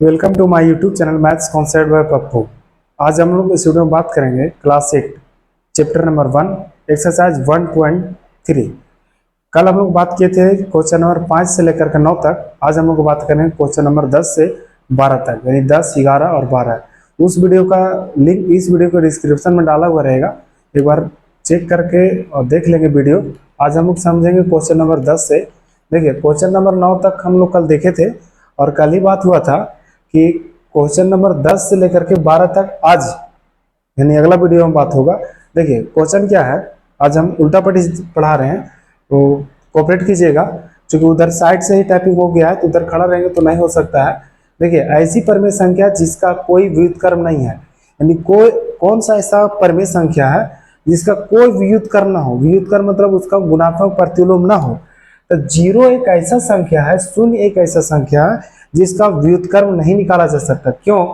Welcome to my YouTube channel maths concept by Pappu. आज हम लोग इस वीडियो में बात करेंगे क्लास 8 चैप्टर नंबर 1 एक्सरसाइज 1.3। कल हम लोग बात किए थे क्वेश्चन नंबर 5 से लेकर के 9 तक। आज हम लोग बात करेंगे क्वेश्चन नंबर 10 से 12 तक, यानी 10, 11 और 12। उस वीडियो का लिंक इस वीडियो के डिस्क्रिप्शन में डाला हुआ रहेगा, एक बार चेक करके और देख लेंगे वीडियो। आज हम लोग समझेंगे क्वेश्चन नंबर 10 से। देखिए, क्वेश्चन नंबर 9 तक हम लोग कल देखे थे और कल ही बात हुआ था कि क्वेश्चन नंबर 10 से लेकर के 12 तक आज यानी अगला वीडियो में बात होगा। देखिए क्वेश्चन क्या है, आज हम उल्टा पट्टी पढ़ा रहे हैं तो कोऑपरेट कीजिएगा, क्योंकि उधर साइड से ही टाइपिंग हो गया है तो उधर खड़ा रहेंगे तो नहीं हो सकता है। देखिए, ऐसी परिमेय संख्या जिसका कोई व्युत्क्रम नहीं है, यानी कोई कौन सा ऐसा परिमेय संख्या है जिसका कोई व्युत्क्रम ना हो। व्युत्क्रम मतलब उसका गुणात्मक प्रतिलोम ना हो। तो जीरो एक ऐसा संख्या है, शून्य एक ऐसा संख्या है जिसका व्युत्क्रम नहीं निकाला जा सकता। क्यों?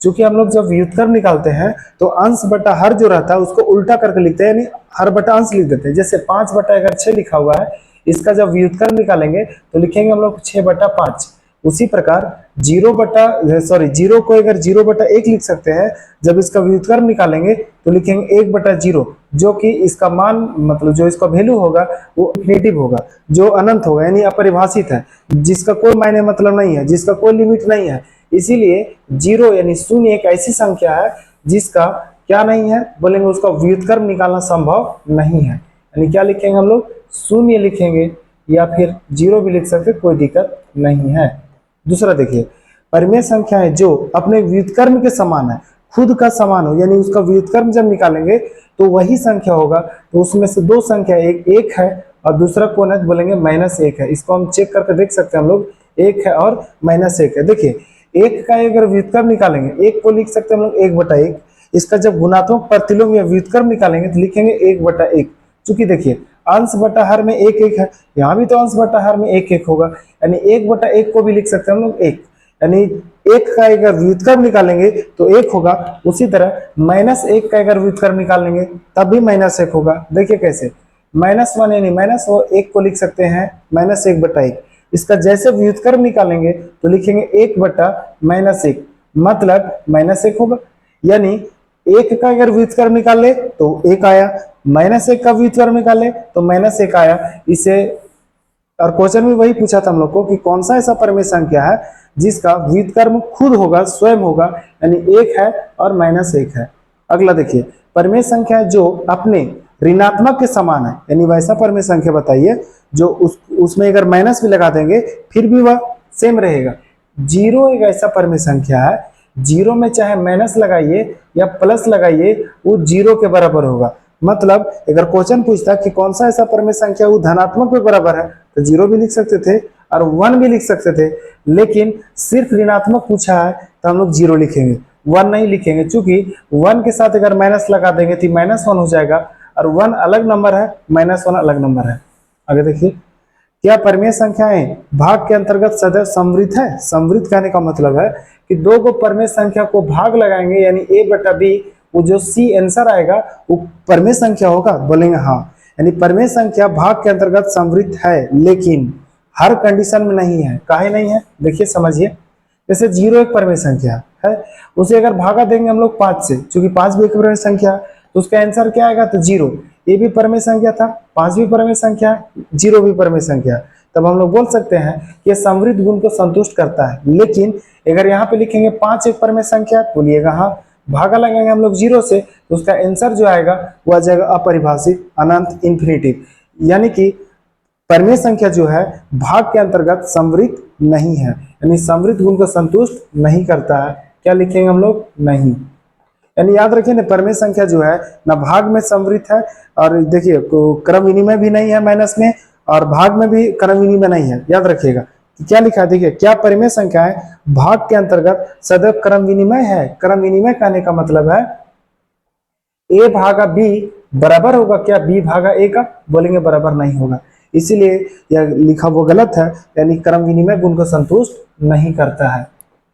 क्योंकि हम लोग जब व्युत्क्रम निकालते हैं तो अंश बटा हर जो रहता है उसको उल्टा करके लिखते हैं, यानी हर बटा अंश लिख देते हैं। जैसे 5 बटा अगर 6 लिखा हुआ है, इसका जब व्युत्क्रम निकालेंगे तो लिखेंगे हम लोग 6 बटा 5। उसी प्रकार जीरो को अगर 0 बटा 1 लिख सकते हैं, जब इसका व्युत्क्रम निकालेंगे तो लिखेंगे 1 बटा 0, जो कि इसका मान मतलब जो इसका वैल्यू होगा वो इंफिनिटिव होगा, जो अनंत होगा, यानी अपरिभाषित है, जिसका कोई मायने मतलब नहीं है, जिसका कोई लिमिट नहीं है। इसीलिए जीरो यानी शून्य एक ऐसी संख्या है जिसका क्या नहीं है, बोलेंगे उसका व्युत्क्रम निकालना संभव नहीं है। यानी क्या लिखेंगे हम लोग? शून्य लिखेंगे या फिर जीरो भी लिख सकते, कोई दिक्कत नहीं है। दूसरा देखिए, परिमेय संख्याएं जो अपने व्युत्क्रम के समान है, खुद का समान हो, यानी उसका व्युत्क्रम जब निकालेंगे तो वही संख्या होगा। तो उसमें से दो संख्या एक है और दूसरा कौन है, बोलेंगे -1 है। इसको हम चेक करके देख सकते हैं हम लोग, 1 है और -1 है। देखिए, एक का अगर व्युत्क्रम निकालेंगे, एक को लिख सकते हैं हम लोग 1 बटा 1। इसका जब गुणात्मक प्रतिलोम या व्युत्क्रम निकालेंगे तो लिखेंगे 1 बटा 1। चूंकि देखिए अंश बटा हर में 1 1 है, यहाँ भी तो अंश बटा हर में 1 1 होगा, यानी 1 बटा 1 को भी लिख सकते हैं हम लोग 1, यानी 1 का अगर व्युत्क्रम निकालेंगे तो 1 होगा। उसी तरह -1 का अगर व्युत्क्रम निकालेंगे तब भी -1 होगा। देखिए कैसे, -1 यानी -1 को लिख सकते हैं -1 बटा 1। इसका जैसे व्युत्क्रम निकालेंगे तो लिखेंगे 1 बटा -1, मतलब -1 होगा। यानी 1 का अगर व्युत्क्रम निकाले तो 1 आया, -1 का व्युत्क्रम निकाले तो -1 आया। इसे और क्वेश्चन में वही पूछा था हम लोग को कि कौन सा ऐसा परिमेय संख्या है जिसका व्युत्क्रम खुद होगा, स्वयं होगा, यानी 1 है और -1 है। अगला देखिए, परिमेय संख्या जो अपने ऋणात्मक के समान है, यानी वैसा परिमेय संख्या बताइए जो उसमें अगर माइनस भी लगा देंगे फिर भी वह सेम रहेगा। जीरो एक ऐसा परिमेय संख्या है, जीरो में चाहे माइनस लगाइए या प्लस लगाइए वो जीरो के बराबर होगा। मतलब अगर क्वेश्चन पूछता कि कौन सा ऐसा परिमेय संख्या वो धनात्मक के बराबर है, तो जीरो भी लिख सकते थे और 1 भी लिख सकते थे, लेकिन सिर्फ ऋणात्मक पूछा है तो हम लोग जीरो लिखेंगे, 1 नहीं लिखेंगे। चूंकि 1 के साथ अगर माइनस लगा देंगे तो -1 हो जाएगा, और 1 अलग नंबर है, -1 अलग नंबर है। आगे देखिए, क्या परिमेय संख्याएं भाग के अंतर्गत सदैव समवृत्त है? समवृत्त कहने का मतलब है कि दो को परिमेय संख्या को भाग लगाएंगे, यानी a बटा b, वो जो सी आंसर आएगा वो परिमेय संख्या होगा, बोलेंगे हाँ। यानी परिमेय संख्या भाग के अंतर्गत समवृत्त है, लेकिन हर कंडीशन में नहीं है। काहे नहीं है, देखिए समझिए। जैसे जीरो एक परिमेय संख्या है, उसे अगर भागा देंगे हम लोग 5 से, क्योंकि 5 भी एक परिमेय संख्या है, तो उसका आंसर क्या आएगा, तो जीरो। ये भी परिमेय संख्या था, 5 भी परिमेय संख्या है, जीरो भी परिमेय संख्या, तब हम लोग बोल सकते हैं कि ये समवृत्त गुण को संतुष्ट करता है। लेकिन अगर यहाँ पे लिखेंगे 5 एक परिमेय संख्या, बोलिएगा हाँ, भागा लगाएंगे हम लोग जीरो से तो उसका आंसर जो आएगा वो आ जाएगा अपरिभाषित, अनंत, इंफिनिटिव। यानी कि परिमेय संख्या जो है भाग के अंतर्गत समवृत्त नहीं है, यानी समवृत्त गुण को संतुष्ट नहीं करता है। क्या लिखेंगे हम लोग? नहीं। यानी याद रखिए ना, परिमेय संख्या जो है ना भाग में समवृत्त है, और देखिए क्रम विनिमय भी नहीं है माइनस में, और भाग में भी क्रम विनिमय नहीं है। याद रखिएगा कि क्या लिखा है, देखिए क्या परिमेय संख्या है भाग के अंतर्गत सदैव क्रम विनिमय है। क्रम विनिमय कहने का मतलब है a भागा b बराबर होगा क्या b भागा a का, बोलेंगे बराबर नहीं होगा। इसीलिए यह लिखा वो गलत है, यानी क्रम विनिमय गुण को संतुष्ट नहीं करता है।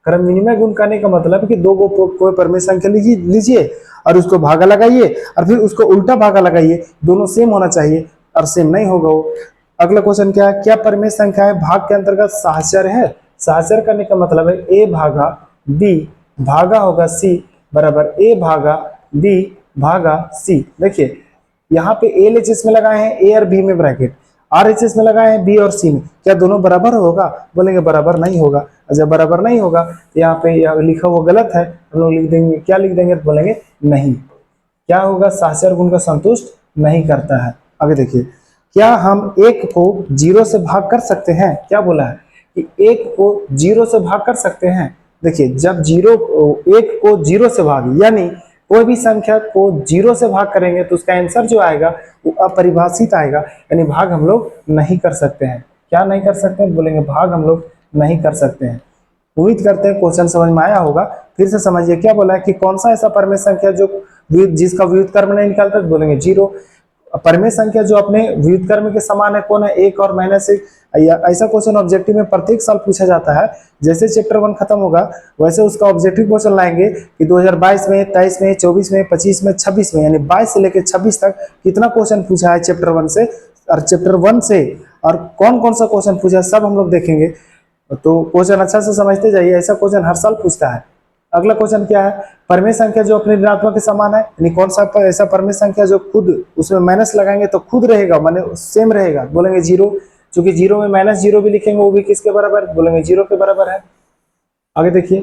क्रम विनिमय गुण कहने का मतलब है कि दो को कोई परिमेय संख्या लीजिए और उसको भागा लगाइए और फिर उसको उल्टा भागा लगाइए, दोनों सेम होना चाहिए, और सेम नहीं होगा वो। अगला क्वेश्चन क्या है, क्या परिमेय संख्या है भाग के अंतर्गत सहचर है? सहचर करने का मतलब है ए भागा बी भागा होगा सी बराबर ए भागा बी भागा सी। देखिए यहाँ पे एल एच एस में लगाए हैं ए और बी में ब्रैकेट, आर एच एस में लगाए हैं बी और सी में, क्या दोनों बराबर होगा? बोलेंगे बराबर नहीं होगा। जब बराबर नहीं होगा तो यहाँ पे यह लिखा हुआ गलत है, हम लोग लिख देंगे, क्या लिख देंगे? तो बोलेंगे नहीं। क्या होगा? सहचर गुण को संतुष्ट नहीं करता है। आगे देखिए, क्या हम एक को जीरो से भाग कर सकते हैं? क्या बोला है कि एक को जीरो से भाग कर सकते हैं। देखिए जब एक को जीरो से भाग यानी कोई भी संख्या को जीरो से भाग करेंगे तो उसका आंसर जो आएगा वो अपरिभाषित आएगा, यानी भाग हम लोग नहीं कर सकते हैं। क्या नहीं कर सकते हैं? बोलेंगे भाग हम लोग नहीं कर सकते हैं। उम्मीद करते हैं क्वेश्चन समझ में आया होगा। फिर से समझिए, क्या बोला है कि कौन सा ऐसा परमेय संख्या जो जिसका व्युत्क्रम नहीं निकालता? तो बोलेंगे जीरो। परमेय संख्या जो अपने व्युत्क्रम के समान है कौन है? एक और माइनस एक। ऐसा क्वेश्चन ऑब्जेक्टिव में प्रत्येक साल पूछा जाता है। जैसे चैप्टर 1 खत्म होगा वैसे उसका ऑब्जेक्टिव क्वेश्चन लाएंगे कि 2022 में, 23 में, 24 में, 25 में, 26 में, यानी 22 से लेकर 26 तक कितना क्वेश्चन पूछा है चैप्टर 1 से, और चैप्टर 1 से और कौन कौन सा क्वेश्चन पूछा है सब हम लोग देखेंगे। तो क्वेश्चन अच्छा से समझते जाइए, ऐसा क्वेश्चन हर साल पूछता है। अगला क्वेश्चन क्या है? परमेय संख्या जो अपने ऋणात्मक के समान है, यानी कौन सा ऐसा परमेय संख्या जो खुद उसमें माइनस लगाएंगे तो खुद रहेगा, माने सेम रहेगा? बोलेंगे जीरो। क्योंकि जीरो में माइनस जीरो भी लिखेंगे वो भी किसके बराबर? बोलेंगे जीरो के बराबर है। आगे देखिए,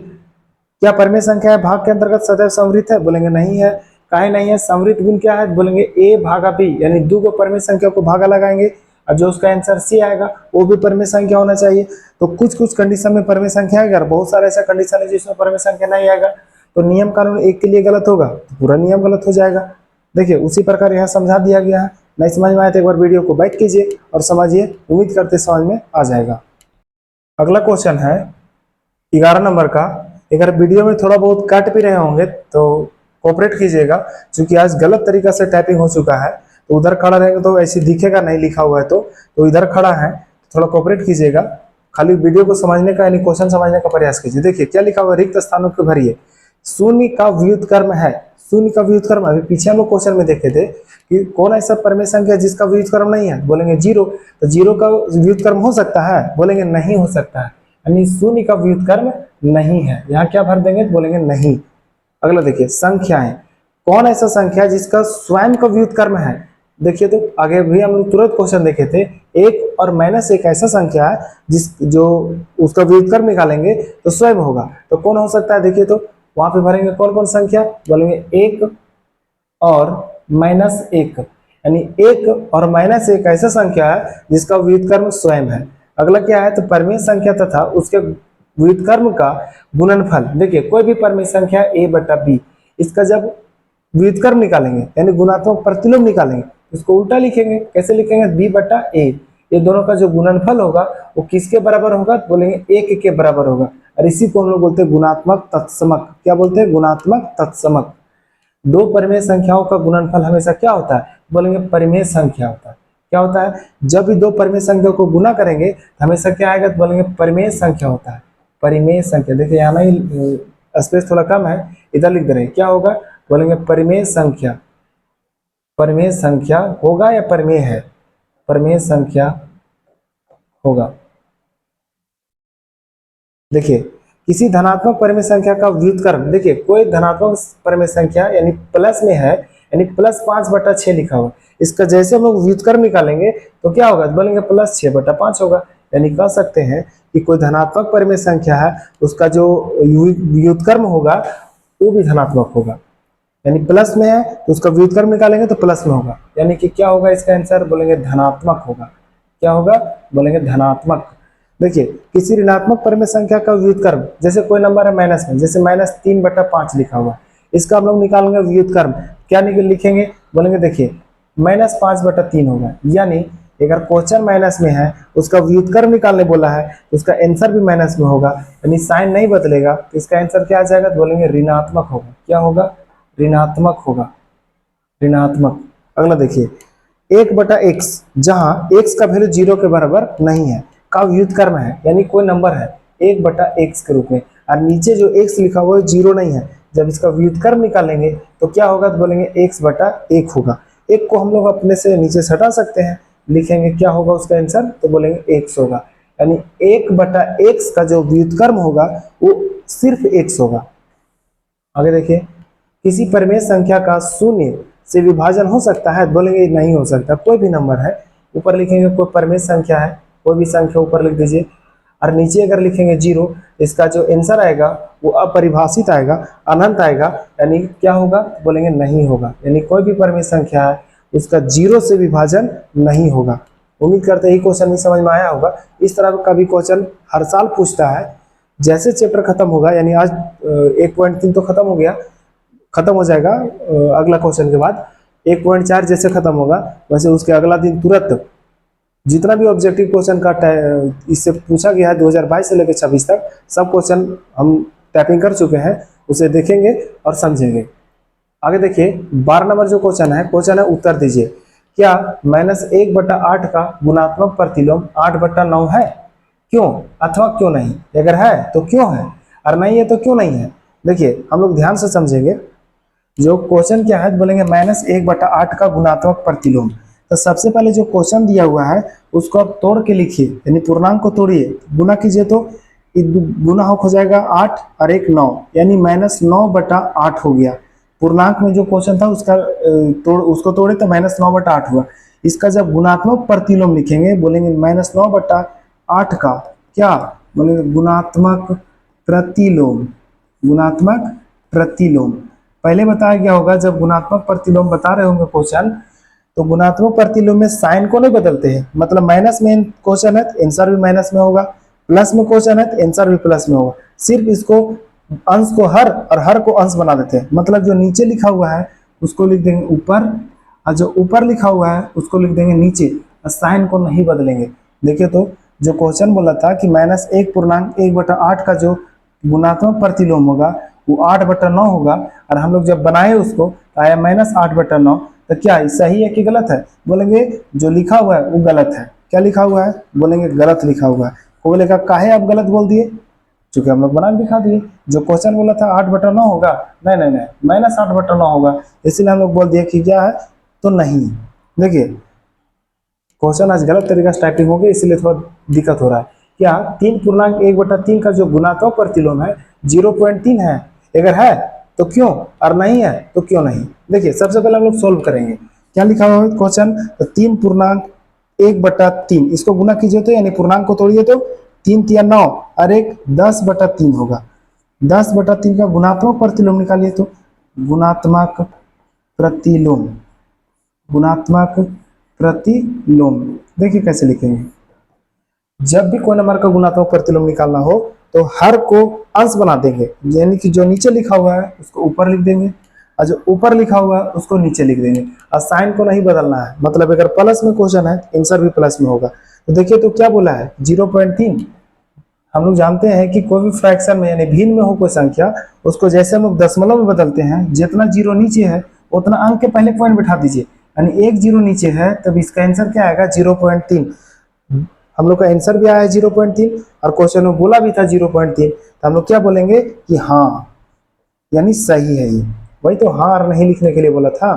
क्या परमेय संख्या है भाग के अंतर्गत सदैव समवृत्त है? बोलेंगे नहीं है। काहे नहीं है? समवृत्त गुण क्या है? बोलेंगे ए भागा बी, यानी दो को परमेय संख्या को भागा लगाएंगे और जो उसका आंसर सी आएगा वो भी परमेय संख्या होना चाहिए। तो कुछ कुछ कंडीशन में परमेय संख्या आएगा, बहुत सारा ऐसा कंडीशन है जिसमें परमेय संख्या नहीं आएगा, तो नियम कानून एक के लिए गलत होगा तो पूरा नियम गलत हो जाएगा। देखिए उसी प्रकार यहाँ समझा दिया गया है। नहीं समझ में आए तो एक बार वीडियो को बैक कीजिए और समझिए, उम्मीद करते समझ में आ जाएगा। अगला क्वेश्चन है 11 नंबर का। अगर वीडियो में थोड़ा बहुत काट भी रहे होंगे तो कोऑपरेट कीजिएगा, क्योंकि आज गलत तरीका से टाइपिंग हो चुका है, तो उधर खड़ा रहेगा तो ऐसे दिखेगा नहीं लिखा हुआ है, तो इधर खड़ा है, थोड़ा कोऑपरेट कीजिएगा। खाली वीडियो को समझने का यानी क्वेश्चन समझने का प्रयास कीजिए। देखिए क्या लिखा हुआ है, रिक्त स्थानों को भरिए। शून्य का व्युत्क्रम है, शून्य का व्युत्क्रम, अभी पीछे हम लोग क्वेश्चन में देखे थे कि कौन ऐसा परमेय संख्या जिसका व्युत्क्रम नहीं है? बोलेंगे जीरो। तो जीरो का व्युत्क्रम हो सकता है? बोलेंगे नहीं हो सकता है, यानी शून्य का व्युत्क्रम नहीं है। यहाँ क्या भर देंगे? बोलेंगे नहीं। अगला देखिए, संख्याएं, कौन ऐसा संख्या जिसका स्वयं का व्युत्क्रम है? देखिए तो आगे भी हम लोग तुरंत क्वेश्चन देखे थे, एक और माइनस एक ऐसा संख्या है जो उसका व्युत्क्रम निकालेंगे तो स्वयं होगा, तो कौन हो सकता है? देखिए तो वहां पे भरेंगे कौन कौन संख्या? बोलेंगे एक और माइनस एक, यानी एक और माइनस एक ऐसा संख्या है जिसका व्युत्क्रम स्वयं है। अगला क्या है? तो परमेय संख्या तथा उसके व्युत्क्रम का गुणनफल। देखिए कोई भी परमेय संख्या a बटा b, इसका जब व्युत्क्रम निकालेंगे यानी गुणात्मक प्रतिलोम निकालेंगे, इसको उल्टा लिखेंगे। कैसे लिखेंगे? b बटा a। ये दोनों का जो गुणनफल होगा वो किसके बराबर होगा? तो बोलेंगे एक के बराबर होगा, और इसी को हम लोग बोलते हैं गुणात्मक तत्समक। क्या बोलते हैं? गुणात्मक तत्समक। दो परिमेय संख्याओं का गुणनफल हमेशा क्या होता है? बोलेंगे परिमेय संख्या होता है। क्या होता है? जब भी दो परिमेय संख्या को गुना करेंगे तो हमेशा क्या आएगा? तो बोलेंगे परिमेय संख्या होता है, परिमेय संख्या। देखिए यहाँ नहीं स्पेस थोड़ा कम है, इधर लिख दे रहे हैं। क्या होगा? बोलेंगे परिमेय संख्या। परिमेय संख्या होगा या परिमेय है? परिमेय संख्या होगा। देखिए किसी धनात्मक परिमेय संख्या का व्युत्क्रम, देखिए कोई धनात्मक परिमेय संख्या यानी प्लस में है, यानी प्लस 5/6 लिखा हुआ, इसका जैसे हम लोग व्युत्क्रम निकालेंगे तो क्या होगा? बोलेंगे प्लस 6/5 होगा। यानी कह सकते हैं कि कोई धनात्मक परिमेय संख्या है उसका जो व्युत्क्रम होगा वो भी धनात्मक होगा, यानी प्लस में है तो उसका व्युत्क्रम निकालेंगे तो प्लस में होगा, यानी कि क्या होगा इसका आंसर? बोलेंगे धनात्मक होगा। क्या होगा? बोलेंगे धनात्मक। देखिए किसी ऋणात्मक परिमेय संख्या का व्युत्क्रम, जैसे कोई नंबर है माइनस में, जैसे -3/5 लिखा हुआ, इसका हम लोग निकालेंगे व्युत्क्रम। क्या लिखेंगे? बोलेंगे देखिए -5/3 होगा, यानी अगर क्वेश्चन माइनस में है उसका व्युत्क्रम निकालने बोला है तो उसका आंसर भी माइनस में होगा, यानी साइन नहीं बदलेगा, तो इसका आंसर क्या आ जाएगा? तो बोलेंगे ऋणात्मक होगा। क्या होगा? ऋणात्मक होगा, ऋणात्मक। अगला देखिए 1/x, जहां x का वैल्यू 0 के बराबर नहीं है का व्युत्क्रम है, यानी कोई नंबर है 1/x के रूप में और नीचे जो x लिखा हुआ है 0 नहीं है, जब इसका व्युत्क्रम निकालेंगे तो क्या होगा? तो बोलेंगे x/1 होगा। एक को हम लोग अपने से नीचे हटा सकते हैं, लिखेंगे क्या होगा उसका आंसर? तो बोलेंगे x होगा। यानी 1/x का जो व्युत्क्रम होगा वो सिर्फ x होगा। आगे देखिए, किसी परिमेय संख्या का शून्य से विभाजन हो सकता है? बोलेंगे नहीं हो सकता। कोई भी नंबर है, ऊपर लिखेंगे कोई परिमेय संख्या है, कोई भी संख्या ऊपर लिख दीजिए, और नीचे अगर लिखेंगे 0, इसका जो आंसर आएगा वो अपरिभाषित आएगा, अनंत आएगा, यानी क्या होगा? बोलेंगे नहीं होगा। यानी कोई भी परिमेय संख्या है उसका 0 से विभाजन नहीं होगा। उम्मीद करते हैं ये क्वेश्चन भी समझ में आया होगा। इस तरह का भी क्वेश्चन हर साल पूछता है। जैसे चैप्टर खत्म होगा, यानी आज 1.3 तो खत्म हो गया, खत्म हो जाएगा अगला क्वेश्चन के बाद 1.4 जैसे खत्म होगा, वैसे उसके अगला दिन तुरंत जितना भी ऑब्जेक्टिव क्वेश्चन का इससे पूछा गया है 2022 से लेकर 26 तक, सब क्वेश्चन हम टैपिंग कर चुके हैं, उसे देखेंगे और समझेंगे। आगे देखिए 12 नंबर जो क्वेश्चन है उत्तर दीजिए। क्या -1/8 का गुणात्मक प्रतिलोम 8/9 है? क्यों अथवा क्यों नहीं? अगर है तो क्यों है, और नहीं है तो क्यों नहीं है? देखिए हम लोग ध्यान से समझेंगे। जो क्वेश्चन क्या है, बोलेंगे -1/8 का गुणात्मक प्रतिलोम। तो सबसे पहले जो क्वेश्चन दिया हुआ है उसको आप तोड़ के लिखिए, यानी पूर्णांक को तोड़िए, गुना कीजिए तो गुना हो जाएगा 8 और 1 9, यानी -9/8 हो गया। पूर्णांक में जो क्वेश्चन था उसका उसको तोड़े तो -9/8 हुआ। इसका जब गुणात्मक प्रतिलोम लिखेंगे, बोलेंगे -9/8 का क्या, बोलेंगे गुणात्मक प्रतिलोम। गुणात्मक प्रतिलोम पहले बताया गया होगा, जब गुणात्मक प्रतिलोम बता रहे होंगे क्वेश्चन, तो गुणात्मक प्रतिलोम में साइन को नहीं बदलते हैं। मतलब माइनस में क्वेश्चन है तो आंसर भी माइनस में होगा, प्लस में क्वेश्चन है तो आंसर भी प्लस में होगा। सिर्फ इसको अंश को हर और हर को अंश बना देते हैं। मतलब जो नीचे लिखा हुआ है उसको लिख देंगे ऊपर, और जो ऊपर लिखा हुआ है उसको लिख देंगे नीचे, और साइन को नहीं बदलेंगे। देखिए तो जो क्वेश्चन बोला था कि -1/8 का जो गुणात्मक प्रतिलोम होगा वो 8/9 होगा, और हम लोग जब बनाए उसको तो आया -8/9। तो क्या सही है कि गलत है? बोलेंगे जो लिखा हुआ है वो गलत है। क्या लिखा हुआ है? बोलेंगे गलत लिखा हुआ है। वो बोलेगा काहे आप गलत बोल दिए? चूंकि हम लोग बना के दिखा दिए। जो क्वेश्चन बोला था 8/9 होगा, नहीं नहीं नहीं, -8/9 होगा, इसीलिए हम लोग बोल दिए कि क्या है तो नहीं। देखिए क्वेश्चन आज गलत तरीका से टाइपिंग हो गई, इसीलिए थोड़ा दिक्कत हो रहा है। क्या 3.1/3 का जो गुणात्मक प्रतिलोम है 0.3 है? अगर है तो क्यों, और नहीं है तो क्यों नहीं? देखिए सबसे पहले हम लोग सोल्व करेंगे। क्या लिखा हुआ है क्वेश्चन, तो 3.1/3 इसको गुना कीजिए तो, यानी पूर्णांक को तोड़िए तो 3 × 9 और 1 10/3 होगा। 10/3 का गुणात्मक प्रतिलोम निकालिए तो गुणात्मक प्रतिलोम, गुणात्मक प्रतिलोम देखिए कैसे लिखेंगे। जब भी कोई नंबर का गुणात्मक प्रतिलोम निकालना हो तो हर को अंश बना देंगे, यानी कि जो नीचे लिखा हुआ है उसको ऊपर लिख देंगे, और जो ऊपर लिखा हुआ है उसको नीचे लिख देंगे, और साइन को नहीं बदलना है। मतलब अगर प्लस में क्वेश्चन है आंसर भी प्लस में होगा। तो देखिए तो क्या बोला है 0.3। हम लोग जानते हैं कि कोई भी फ्रैक्शन में यानी भिन्न में हो कोई संख्या, उसको जैसे हम लोग दशमलव में बदलते हैं, जितना जीरो नीचे है उतना अंक के पहले पॉइंट बिठा दीजिए, यानी 1 0 नीचे है तब इसका आंसर क्या आएगा 0.3। हम लोग का आंसर भी आया है 0.3, और क्वेश्चन में बोला भी था 0.3, तो हम लोग क्या बोलेंगे कि हाँ यानी सही है ये। वही तो हाँ और नहीं लिखने के लिए बोला था।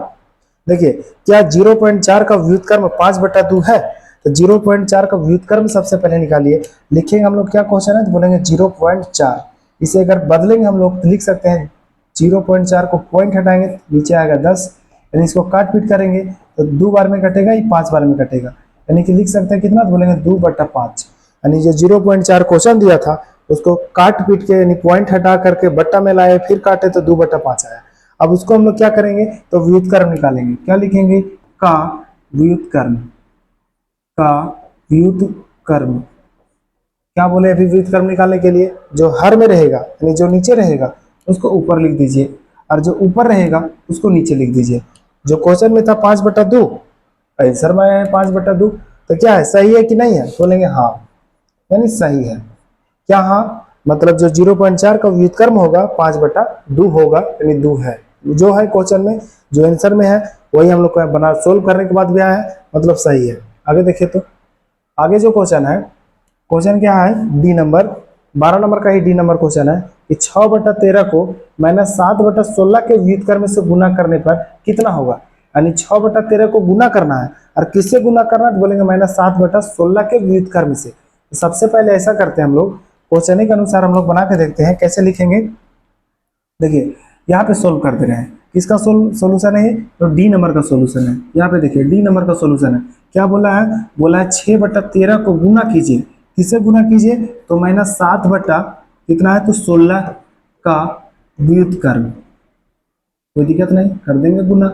देखिए क्या 0.4 का व्युत्क्रम 5/2 है? तो 0.4 का व्युत्क्रम सबसे पहले निकालिए। लिखेंगे हम लोग क्या क्वेश्चन है तो बोलेंगे 0.4। इसे अगर बदलेंगे हम लोग तो लिख सकते हैं 0.4 को पॉइंट हटाएंगे नीचे आएगा 10, यानी इसको काट पीट करेंगे तो 2 बार में कटेगा, ये 5 बार में कटेगा, यानी कि लिख सकते हैं कितना, तो बोलेंगे 2/5। यानी जो 0.4 क्वेश्चन दिया था उसको काट पीट के यानी पॉइंट हटा करके बट्टा में लाए, फिर काटे तो 2/5 आया। अब उसको हम लोग क्या करेंगे तो व्युत्क्रम निकालेंगे। क्या लिखेंगे, का व्युत्क्रम, का व्युत्क्रम। क्या बोले अभी व्युत्क्रम निकालने के लिए, जो हर में रहेगा यानी जो नीचे रहेगा उसको ऊपर लिख दीजिए, और जो ऊपर रहेगा उसको नीचे लिख दीजिए। जो क्वेश्चन में था 5/2, आंसर में है 5/2, तो क्या है सही है कि नहीं है? बोलेंगे हाँ, यानी सही है। क्या हाँ, मतलब जो 0.4 का व्युत्क्रम होगा 5/2 होगा, यानी 2 है। जो है क्वेश्चन में जो आंसर में है वही हम लोग को बना सोल्व करने के बाद भी आया है, मतलब सही है। आगे देखिए तो आगे जो क्वेश्चन है, क्वेश्चन क्या है डी नंबर 12 नंबर का ही डी नंबर क्वेश्चन है कि 6/13 को -7/16 के व्युत्क्रम से गुना करने पर कितना होगा। यानी 6/13 को गुना करना है, और किससे गुना करना है तो बोलेंगे -7/16 के व्युत्क्रम से। सबसे पहले ऐसा करते हैं हम लोग, क्वेश्चन के अनुसार हम लोग बना के देखते हैं कैसे लिखेंगे। देखिए यहाँ पे सोल्व कर दे रहे हैं, किसका सोल्यूशन है, तो डी नंबर का सोल्यूशन है। यहाँ पे देखिए डी नंबर का सोल्यूशन है। क्या बोला है, बोला है 6/13 को गुना कीजिए, किससे गुना कीजिए, तो -7 बटा कितना है, तो 16 का व्युत्क्रम। कोई दिक्कत नहीं, कर देंगे गुना।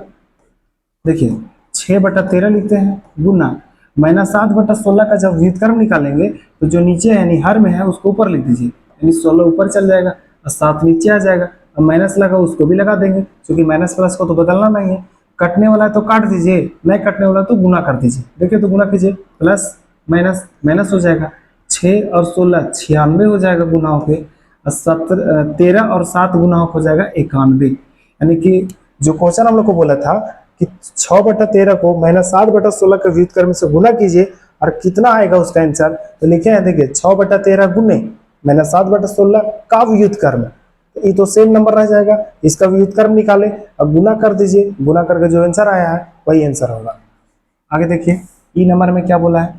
देखिए 6/13 लिखते हैं गुना -7/16 का जब व्युत्क्रम निकालेंगे तो जो नीचे है यानी हर में है उसको ऊपर लिख दीजिए, यानी 16 ऊपर चल जाएगा और 7 नीचे आ जाएगा। अब माइनस लगा उसको भी लगा देंगे, क्योंकि माइनस प्लस को तो बदलना नहीं है। कटने वाला है तो काट दीजिए, नहीं कटने वाला तो गुना कर दीजिए। देखिए तो गुना कीजिए, प्लस माइनस माइनस हो जाएगा, 6 और 16 96 हो जाएगा गुना होके, और 13 और 7 गुना हो जाएगा 91। यानी कि जो क्वेश्चन हम लोग को बोला था कि 6/13 को -7/16 के व्युत्क्रम से गुना कीजिए और कितना आएगा उसका आंसर, तो लिखे हैं देखिए 6/13 गुने -7/16 का व्युत्क्रम। ये तो सेम नंबर रह जाएगा, इसका व्युत्क्रम निकाले और गुना कर दीजिए, गुना करके जो आंसर आया है वही आंसर होगा। आगे देखिए ई नंबर में क्या बोला है,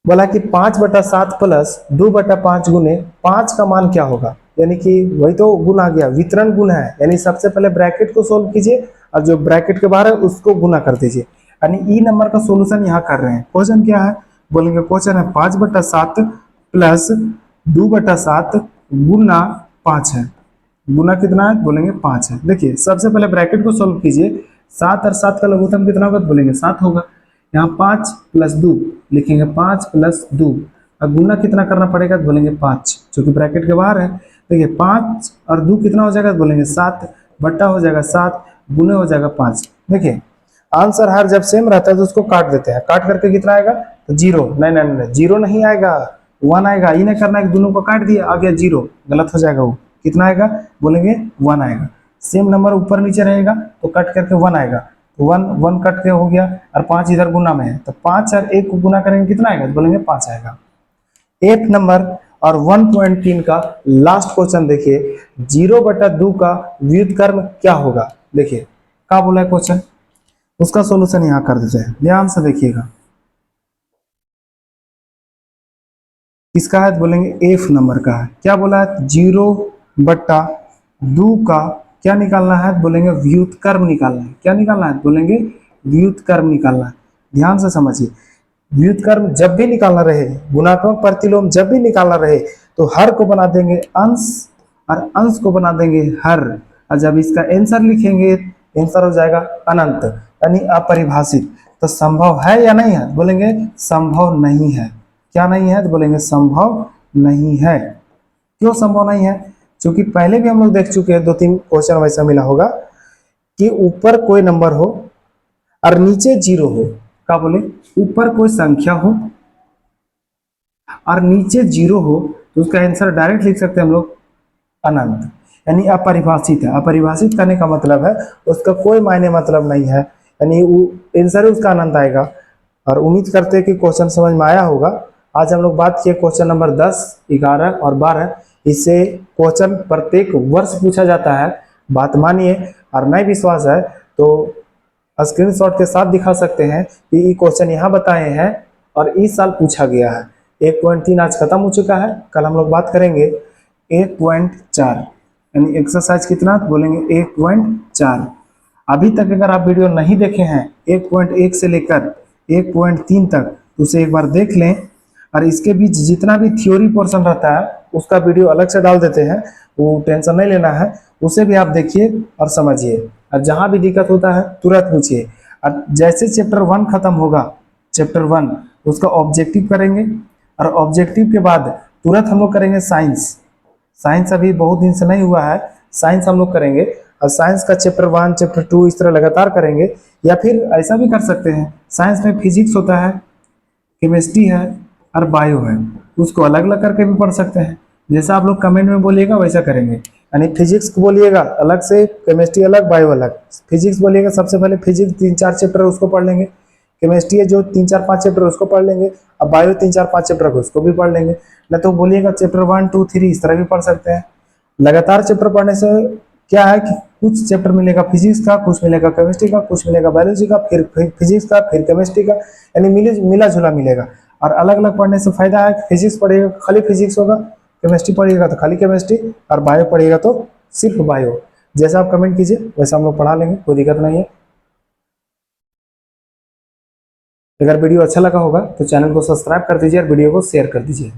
बोला कि 5/7 प्लस 2/5 गुने 5 का मान क्या होगा, यानी कि वही तो गुण आ गया, वितरण गुण है, यानी सबसे पहले ब्रैकेट को सोल्व कीजिए और जो ब्रैकेट के बाहर है उसको गुना कर दीजिए। यानी ई नंबर का सॉल्यूशन यहाँ कर रहे हैं। क्वेश्चन क्या है, बोलेंगे क्वेश्चन है 5/7 प्लस 2/7 गुना 5 है। गुना कितना है, बोलेंगे 5 है। देखिए सबसे पहले ब्रैकेट को सोल्व कीजिए, 7 और 7 का लघुत्तम कितना होगा, बोलेंगे 7 होगा। यहाँ 5 + 2 लिखेंगे, 5 + 2 और गुना कितना करना पड़ेगा, तो बोलेंगे 5, जो कि ब्रैकेट के बाहर है। देखिए 5 और 2 कितना हो जाएगा, तो बोलेंगे 7, बट्टा हो जाएगा 7, गुने हो जाएगा 5। देखिए आंसर हर जब सेम रहता है तो उसको काट देते हैं, काट करके कितना आएगा, तो 0। नहीं, 0 नहीं आएगा, 1 आएगा। ये नहीं करना है कि दोनों को काट दिया आ गया 0, गलत हो जाएगा। वो कितना आएगा, बोलेंगे 1 आएगा। सेम नंबर ऊपर नीचे रहेगा तो कट करके 1 आएगा, तो 1 कट के हो गया और 5 इधर गुना में है, तो 5 और 1 को गुना करेंगे कितना आएगा, तो बोलेंगे 5 आएगा। 8 नंबर और 1.3 का लास्ट क्वेश्चन देखिए, 0/2 का व्युत्क्रम क्या होगा। देखिए क्या बोला है क्वेश्चन, उसका सॉल्यूशन यहाँ कर देते हैं, ध्यान से देखिएगा। किसका है, बोलेंगे एफ नंबर का है। क्या बोला है, 0/2 का क्या निकालना है, बोलेंगे व्युत्क्रम निकालना है। क्या निकालना है, बोलेंगे व्युत्क्रम निकालना है। ध्यान से समझिए, व्युत्क्रम जब भी निकालना रहे, गुणात्मक प्रतिलोम जब भी निकालना रहे, तो हर को बना देंगे अंश और अंश को बना देंगे हर, और जब इसका आंसर लिखेंगे आंसर हो जाएगा अनंत, यानी अपरिभाषित। तो संभव है या नहीं है, बोलेंगे संभव नहीं है। क्या नहीं है, तो बोलेंगे संभव नहीं है। क्यों संभव नहीं है, क्योंकि पहले भी हम लोग देख चुके हैं 2-3 क्वेश्चन वैसा मिला होगा कि ऊपर कोई नंबर हो और नीचे 0 हो। क्या बोले, ऊपर कोई संख्या हो और नीचे 0 हो तो उसका आंसर डायरेक्ट लिख सकते हैं हम लोग अनंत, यानी अपरिभाषित है। अपरिभाषित करने का मतलब है उसका कोई मायने मतलब नहीं है, यानी आंसर उसका अनंत आएगा। और उम्मीद करते हैं कि क्वेश्चन समझ में आया होगा। आज हम लोग बात किए क्वेश्चन नंबर 10, 11 और 12। इससे क्वेश्चन प्रत्येक वर्ष पूछा जाता है, बात मानिए। और नहीं विश्वास है तो स्क्रीनशॉट के साथ दिखा सकते हैं कि ये क्वेश्चन यहाँ बताए हैं और इस साल पूछा गया है। 1.3 आज खत्म हो चुका है, कल हम लोग बात करेंगे 1.4, यानी एक्सरसाइज कितना, बोलेंगे 1.4। अभी तक अगर आप वीडियो नहीं देखे हैं 1.1 से लेकर 1.3 तक, तो उसे एक बार देख लें। और इसके बीच जितना भी थ्योरी पोर्शन रहता है उसका वीडियो अलग से डाल देते हैं, वो टेंशन नहीं लेना है, उसे भी आप देखिए और समझिए। और जहाँ भी दिक्कत होता है तुरंत पूछिए। और जैसे चैप्टर 1 खत्म होगा, चैप्टर 1 उसका ऑब्जेक्टिव करेंगे और ऑब्जेक्टिव के बाद तुरंत हम लोग करेंगे साइंस। साइंस अभी बहुत दिन से नहीं हुआ है, साइंस हम लोग करेंगे। और साइंस का चैप्टर 1, चैप्टर 2 इस तरह लगातार करेंगे। या फिर ऐसा भी कर सकते हैं, साइंस में फिजिक्स होता है, केमिस्ट्री है और बायो है, उसको अलग अलग करके भी पढ़ सकते हैं। जैसा आप लोग कमेंट में बोलिएगा वैसा करेंगे, यानी फिजिक्स को बोलिएगा अलग से, केमिस्ट्री अलग, बायो अलग। फिजिक्स बोलिएगा सबसे पहले फिजिक्स 3-4 चैप्टर उसको पढ़ लेंगे, केमिस्ट्री है जो 3-4-5 चैप्टर उसको पढ़ लेंगे, अब बायो 3-4-5 चैप्टर उसको भी पढ़ लेंगे। न तो बोलिएगा चैप्टर 1, 2, 3 इस तरह भी पढ़ सकते हैं। लगातार चैप्टर पढ़ने से क्या है कि कुछ चैप्टर मिलेगा फिजिक्स का, कुछ मिलेगा केमिस्ट्री का, कुछ मिलेगा बायोलॉजी का, फिर फिजिक्स का, फिर केमिस्ट्री का, यानी मिला जुला मिलेगा। और अलग अलग पढ़ने से फायदा है, फिजिक्स पढ़िएगा खाली फिजिक्स होगा, केमिस्ट्री पढ़िएगा तो खाली केमिस्ट्री, और बायो पढ़िएगा तो सिर्फ बायो। जैसा आप कमेंट कीजिए वैसा हम लोग पढ़ा लेंगे, कोई दिक्कत नहीं है। अगर वीडियो अच्छा लगा होगा तो चैनल को सब्सक्राइब कर दीजिए और वीडियो को शेयर कर दीजिए।